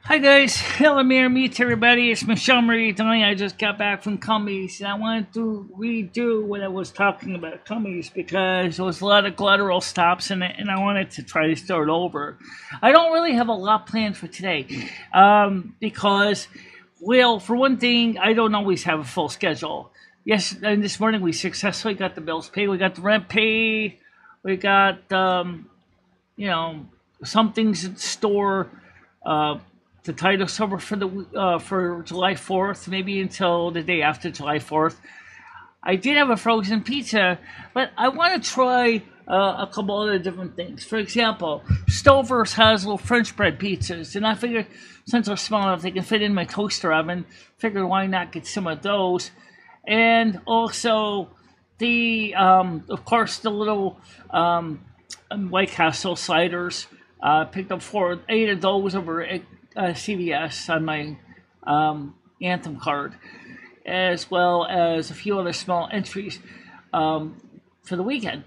Hi guys, hello Mayor, meet everybody. It's MicheleMarieDalene. I just got back from Cumbies and I wanted to redo what I was talking about Cumbies because there was a lot of collateral stops in it and I wanted to try to start over. I don't really have a lot planned for today because, well, for one thing, I don't always have a full schedule. Yes, and this morning we successfully got the bills paid. We got the rent paid. We got, some things in store. Uh, the title summer for July 4th, maybe until the day after July 4th. I did have a frozen pizza, but I want to try a couple other different things. For example, Stover's has little French bread pizzas, and I figured since they're small enough, they can fit in my toaster oven. Figured why not get some of those, and also of course, the little White Castle sliders. Picked up 8 of those over at CVS on my Anthem card, as well as a few other small entries for the weekend.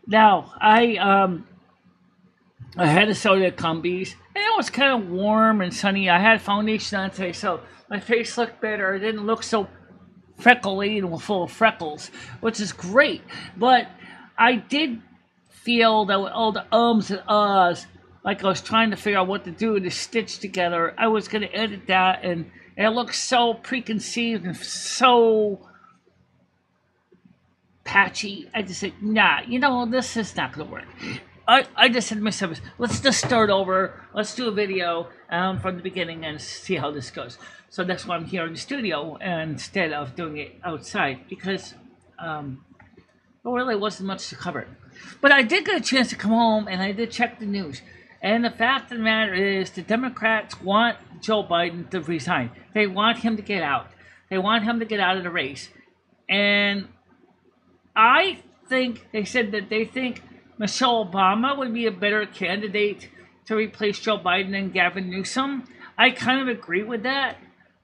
Now, I had a soda at Cumbies, and it was kind of warm and sunny. I had foundation on today, so my face looked better. It didn't look so freckly and full of freckles, which is great. But I did feel that with all the ums and ahs, like I was trying to figure out what to do to stitch together, I was going to edit that, and it looked so preconceived and so patchy. I just said, nah, this is not going to work. I just said to myself, let's just start over. Let's do a video from the beginning and see how this goes. So that's why I'm here in the studio instead of doing it outside, because there really wasn't much to cover. But I did get a chance to come home, and I did check the news. And the fact of the matter is, the Democrats want Joe Biden to resign. They want him to get out. They want him to get out of the race. And I think they said that they think Michelle Obama would be a better candidate to replace Joe Biden than Gavin Newsom. I kind of agree with that,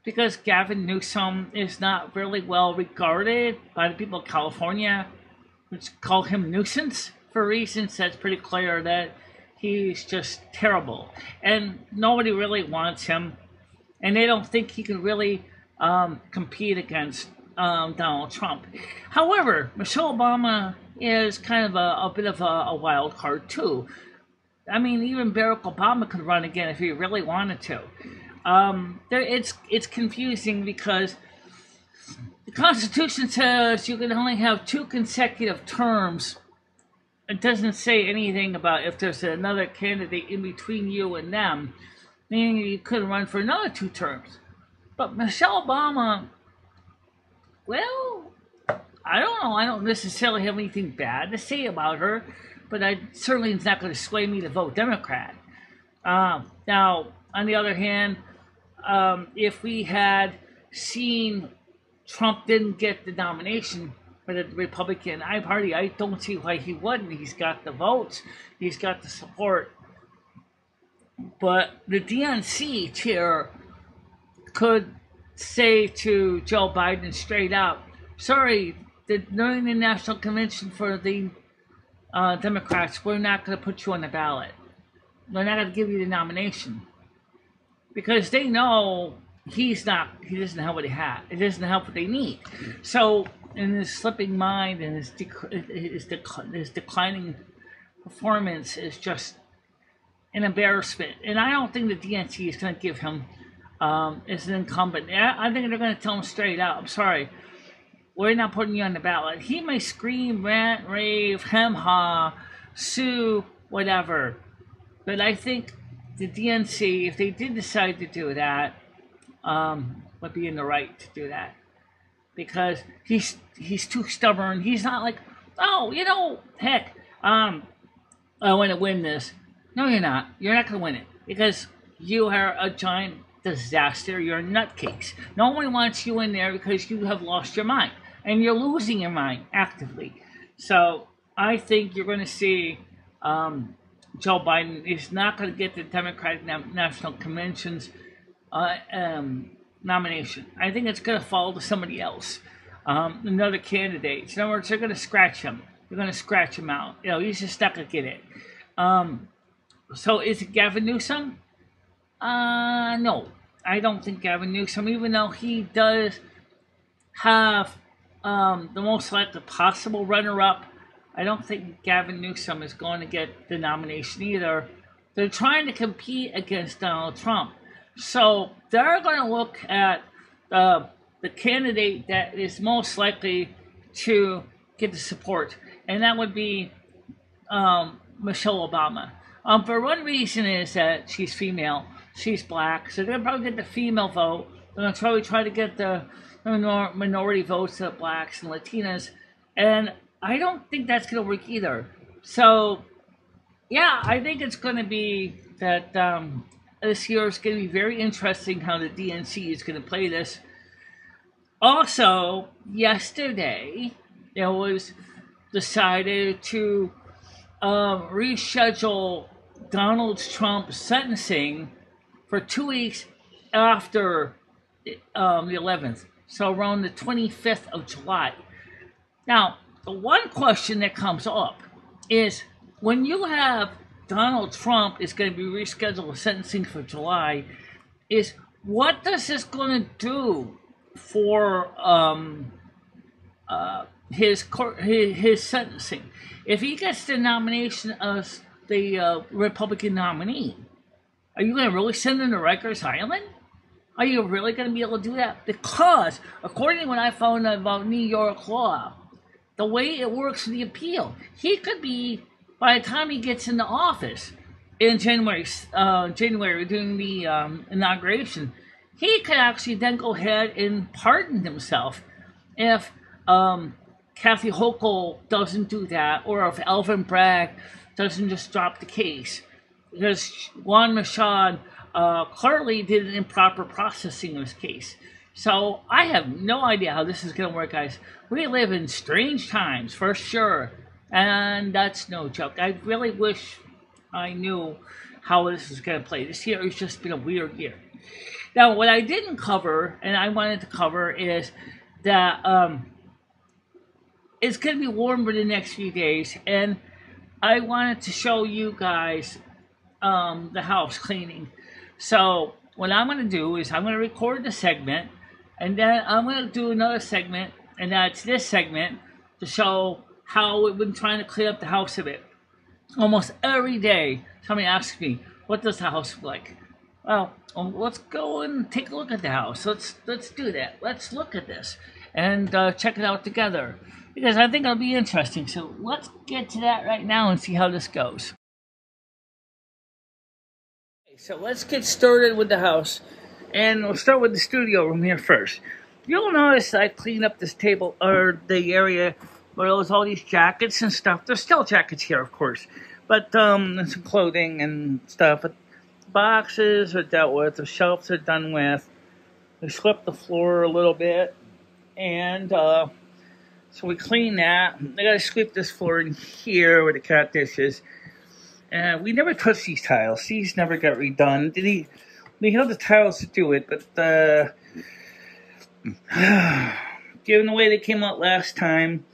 because Gavin Newsom is not really well regarded by the people of California, which call him nuisance for reasons that's pretty clear that he's just terrible, and nobody really wants him, and they don't think he can really compete against Donald Trump. However, Michelle Obama is kind of a bit of a wild card too. I mean, even Barack Obama could run again if he really wanted to. It's confusing because the Constitution says you can only have 2 consecutive terms. It doesn't say anything about if there's another candidate in between you and them, meaning you could run for another 2 terms. But Michelle Obama, well, I don't know. I don't necessarily have anything bad to say about her, but I certainly is not going to sway me to vote Democrat. Now, on the other hand, if we had seen Trump didn't get the nomination for the Republican Party, I don't see why he wouldn't. He's got the votes. He's got the support. But the DNC chair could say to Joe Biden straight out, sorry, during the National Convention for the Democrats, we're not going to put you on the ballot. We're not going to give you the nomination. Because they know he doesn't have what he doesn't have what they need. So in his slipping mind and his declining performance is just an embarrassment. And I don't think the DNC is going to give him as an incumbent. I think they're going to tell him straight out, I'm sorry, we're not putting you on the ballot. He may scream, rant, rave, hem-ha, sue, whatever. But I think the DNC, if they did decide to do that, would be in the right to do that. Because he's too stubborn. He's not like, oh, heck, I want to win this. No, you're not. You're not going to win it. Because you are a giant disaster. You're nutcakes. No one wants you in there because you have lost your mind. And you're losing your mind actively. So I think you're going to see Joe Biden is not going to get the Democratic National Convention's nomination. I think it's going to fall to somebody else, another candidate. In other words, they're going to scratch him. They're going to scratch him out. He's just not going to get it. So is it Gavin Newsom? No, I don't think Gavin Newsom, even though he does have the most likely possible runner-up, I don't think Gavin Newsom is going to get the nomination either. They're trying to compete against Donald Trump. So they're going to look at the candidate that is most likely to get the support, and that would be Michelle Obama. For one reason is that she's female, she's black, so they're going to probably get the female vote. They're going to probably try to get the minority votes of blacks and Latinas, and I don't think that's going to work either. So, yeah, I think it's going to be that this year is going to be very interesting how the DNC is going to play this. Also, yesterday, it was decided to reschedule Donald Trump's sentencing for 2 weeks after the 11th, so around the 25th of July. Now, the one question that comes up is when you have Donald Trump is going to be rescheduled sentencing for July, is what does this going to do for his sentencing? If he gets the nomination as the Republican nominee, are you going to really send him to Rikers Island? Are you really going to be able to do that? Because, according to what I found out about New York law, the way it works in the appeal, he could be, by the time he gets into office in January during the inauguration, he could actually then go ahead and pardon himself if Kathy Hochul doesn't do that, or if Alvin Bragg doesn't just drop the case. Because Juan Machad clearly did an improper processing of his case. So I have no idea how this is going to work, guys. We live in strange times, for sure. And that's no joke. I really wish I knew how this is going to play. This year has just been a weird year. Now, what I didn't cover, and I wanted to cover, is that it's going to be warm for the next few days. And I wanted to show you guys the house cleaning. So what I'm going to do is I'm going to record the segment, and then I'm going to do another segment, and that's this segment, to show how we've been trying to clean up the house a bit. Almost every day, somebody asks me, what does the house look like? Well, let's go and take a look at the house. Let's do that. Let's look at this and check it out together, because I think it'll be interesting. So let's get to that right now and see how this goes. So let's get started with the house, and we'll start with the studio room here first. You'll notice I cleaned up this table, or the area where there was all these jackets and stuff. There's still jackets here, of course, but and some clothing and stuff. But boxes are dealt with, the shelves are done with. We swept the floor a little bit, and so we cleaned that. I gotta sweep this floor in here where the cat dish is. We never touched these tiles. These never got redone. We held the tiles to do it, but given the way they came out last time,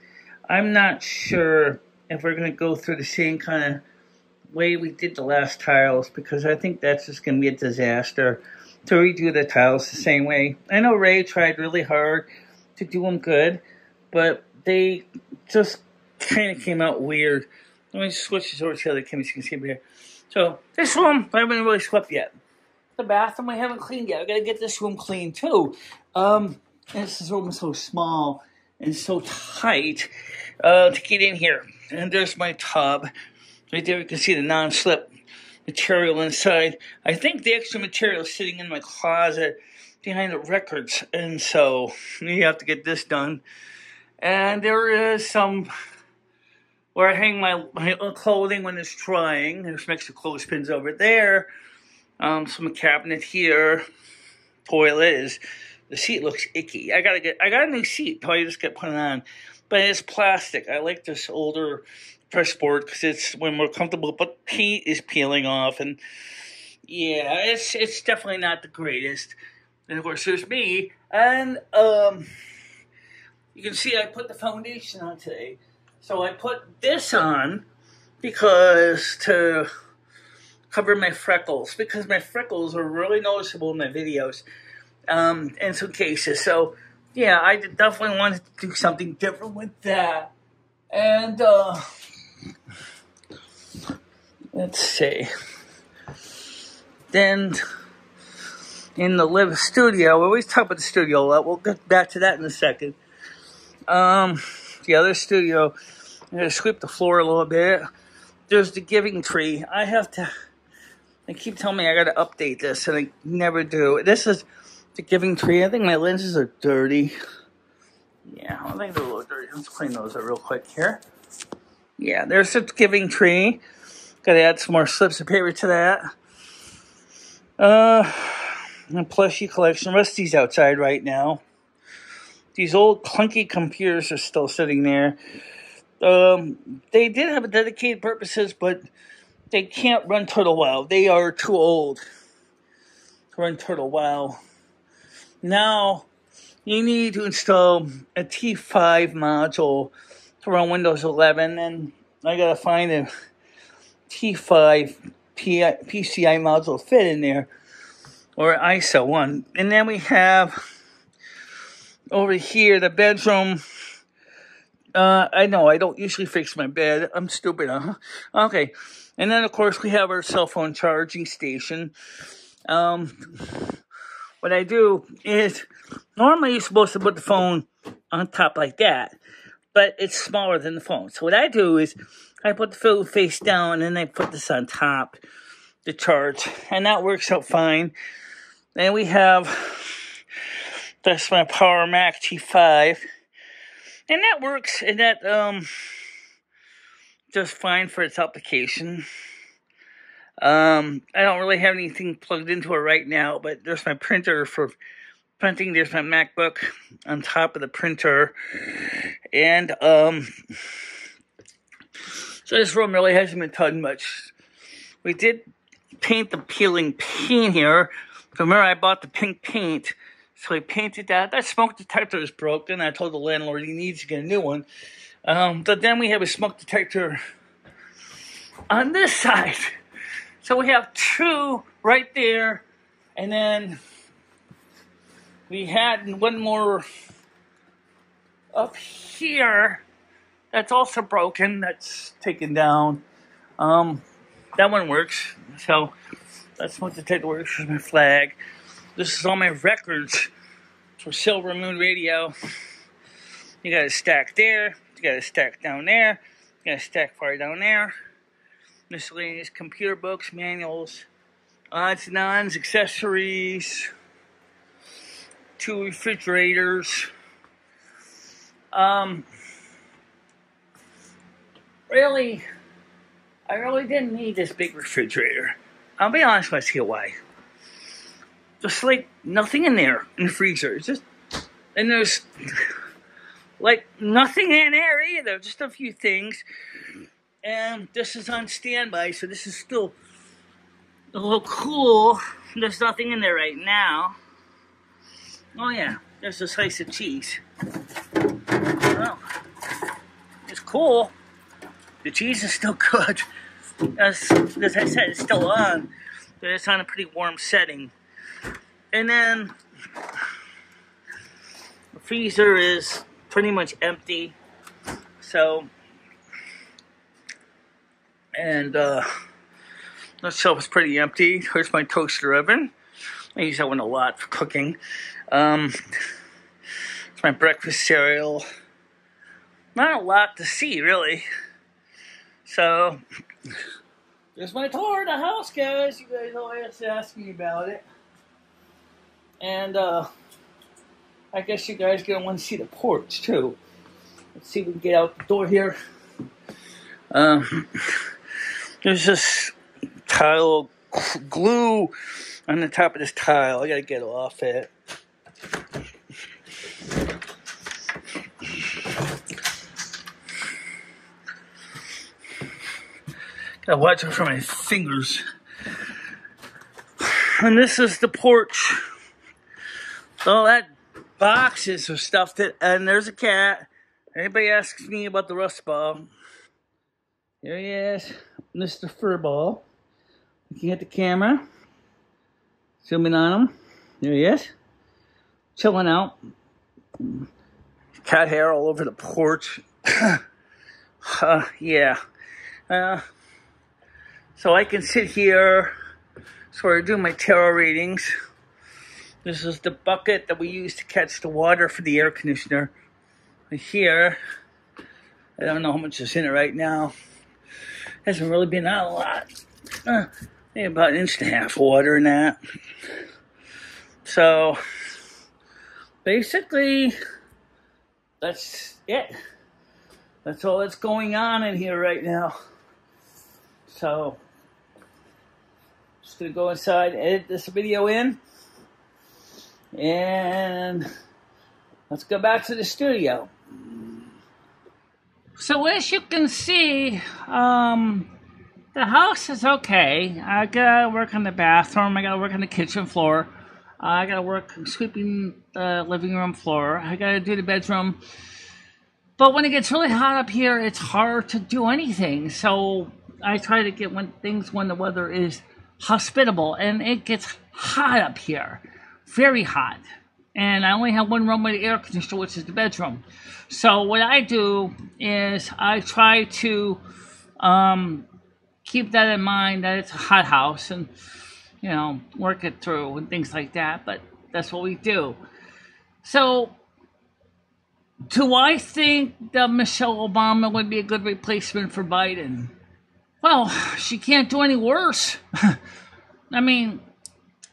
I'm not sure if we're going to go through the same kind of way we did the last tiles, because I think that's just going to be a disaster to redo the tiles the same way. I know Ray tried really hard to do them good, but they just kind of came out weird. Let me switch this over to the other camera so you can see over here. So, this room, I haven't really swept yet. The bathroom, I haven't cleaned yet. I gotta get this room clean too. This room is so small and so tight to get in here. And there's my tub. Right there, you can see the non-slip material inside. I think the extra material is sitting in my closet behind the records. And so, you have to get this done. And there is some where I hang my clothing when it's drying. There's some extra clothespins over there. Some cabinet here. Toilet is, the seat looks icky. I got a new seat. Probably just get put it on, but it's plastic. I like this older pressboard because it's way more comfortable. But paint is peeling off, and yeah, it's definitely not the greatest. And of course, there's me, and you can see I put the foundation on today. So I put this on because to cover my freckles, because my freckles are really noticeable in my videos, in some cases. So, yeah, I definitely wanted to do something different with that. And, let's see. Then, in the live studio, we always talk about the studio a lot. We'll get back to that in a second. The other studio, I'm going to sweep the floor a little bit. There's the giving tree. They keep telling me I got to update this, and I never do. This is the giving tree. I think my lenses are dirty. Yeah, I think they're a little dirty. Let's clean those up real quick here. Yeah, there's the giving tree. Got to add some more slips of paper to that. And plushie collection. Rusty's outside right now. These old clunky computers are still sitting there. They did have a dedicated purposes, but they can't run Turtle WoW. They are too old to run Turtle WoW. Now, you need to install a T5 module to run Windows 11, and I gotta find a T5 PCI module to fit in there, or ISO one. And then we have over here the bedroom. I know I don't usually fix my bed. I'm stupid, huh? Okay. And then, of course, we have our cell phone charging station. What I do is, normally you're supposed to put the phone on top like that, but it's smaller than the phone. So what I do is, I put the phone face down, and I put this on top to charge, and that works out fine. Then we have, that's my Power Mac T5, and that works, and that, just fine for its application. I don't really have anything plugged into it right now, but there's my printer for printing. There's my MacBook on top of the printer. And, so this room really hasn't been done much. We did paint the peeling paint here. Remember, I bought the pink paint, so we painted that. That smoke detector is broken. I told the landlord he needs to get a new one. But then we have a smoke detector on this side. So we have two right there. And then we had one more up here that's also broken. That's taken down. That one works. So that smoke detector works for my flag. This is all my records for Silver Moon Radio. You got a stack there. You got a stack down there. You got a stack far down there. Miscellaneous computer books, manuals, odds and ends, accessories, 2 refrigerators. Really, I really didn't need this big refrigerator. I'll be honest with you why. Just like nothing in there in the freezer. It's just, and there's like nothing in there either. Just a few things. And this is on standby, so this is still a little cool. There's nothing in there right now. Oh yeah, there's a slice of cheese. Well, it's cool. The cheese is still good. As I said, it's still on, but it's on a pretty warm setting. And then the freezer is pretty much empty. So, and the shelf is pretty empty. Here's my toaster oven. I use that one a lot for cooking. It's my breakfast cereal. Not a lot to see, really. So, there's my tour of the house, guys. You guys always ask me about it. And, I guess you guys are going to want to see the porch, too. Let's see if we can get out the door here. There's this tile glue on the top of this tile. I got to get off it. Gotta watch out for my fingers. And this is the porch. So that boxes are stuffed it, and there's a cat. Anybody asks me about the rust ball, here he is, Mr. Furball. looking at the camera, zooming on him. There he is, chilling out. Cat hair all over the porch. Yeah. So I can sit here, sort of do my tarot readings. This is the bucket that we use to catch the water for the air conditioner. Here, I don't know how much is in it right now. Hasn't really been out a lot. Maybe about 1.5 inches of water in that. So, basically, that's it. That's all that's going on in here right now. So, just gonna go inside, edit this video in, and let's go back to the studio. So as you can see, the house is okay. I gotta work on the bathroom. I gotta work on the kitchen floor. I gotta work sweeping the living room floor. I gotta do the bedroom. But when it gets really hot up here, it's hard to do anything. So I try to get when the weather is hospitable, and it gets hot up here, very hot. And I only have one room with air conditioner, which is the bedroom. So what I do is I try to keep that in mind, that it's a hot house, and you know, work it through and things like that. But that's what we do. So, do I think that Michelle Obama would be a good replacement for Biden? Well, she can't do any worse. I mean,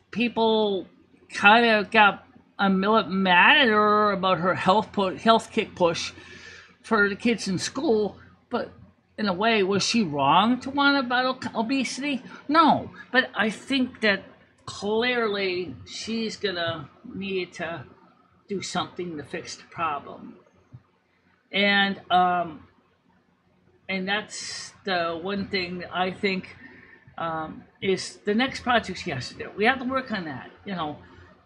people kind of got mad at her about her health kick push for the kids in school, but in a way, was she wrong to want to battle obesity? No, but I think that clearly she's gonna need to do something to fix the problem, and that's the one thing that I think is the next project she has to do. We have to work on that. You know,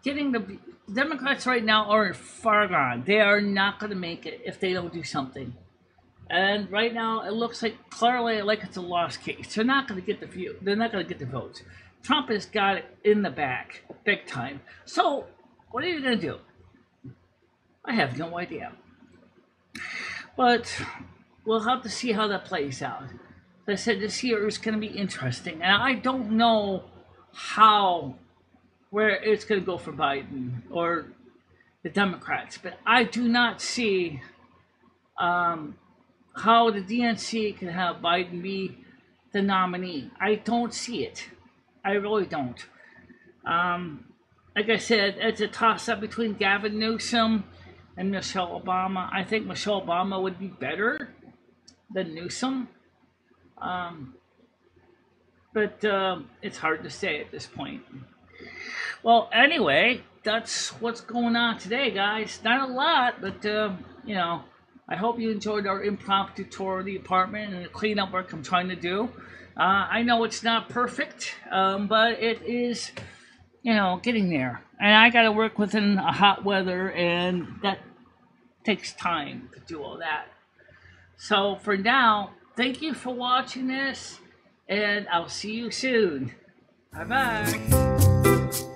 getting the Democrats right now are far gone. They are not going to make it if they don't do something. And right now, it looks like clearly like it's a lost case. They're not going to get the view. They're not going to get the votes. Trump has got it in the bag, big time. So, what are you going to do? I have no idea. But we'll have to see how that plays out. As I said, this year is going to be interesting. And I don't know where it's going to go for Biden or the Democrats. But I do not see how the DNC can have Biden be the nominee. I don't see it. I really don't. Like I said, it's a toss-up between Gavin Newsom and Michelle Obama. I think Michelle Obama would be better than Newsom. But it's hard to say at this point. Well, anyway, that's what's going on today, guys. Not a lot, but, you know, I hope you enjoyed our impromptu tour of the apartment and the cleanup work I'm trying to do. I know it's not perfect, but it is, you know, getting there. And I got to work within a hot weather, and that takes time to do all that. So for now, thank you for watching this, and I'll see you soon. Bye-bye.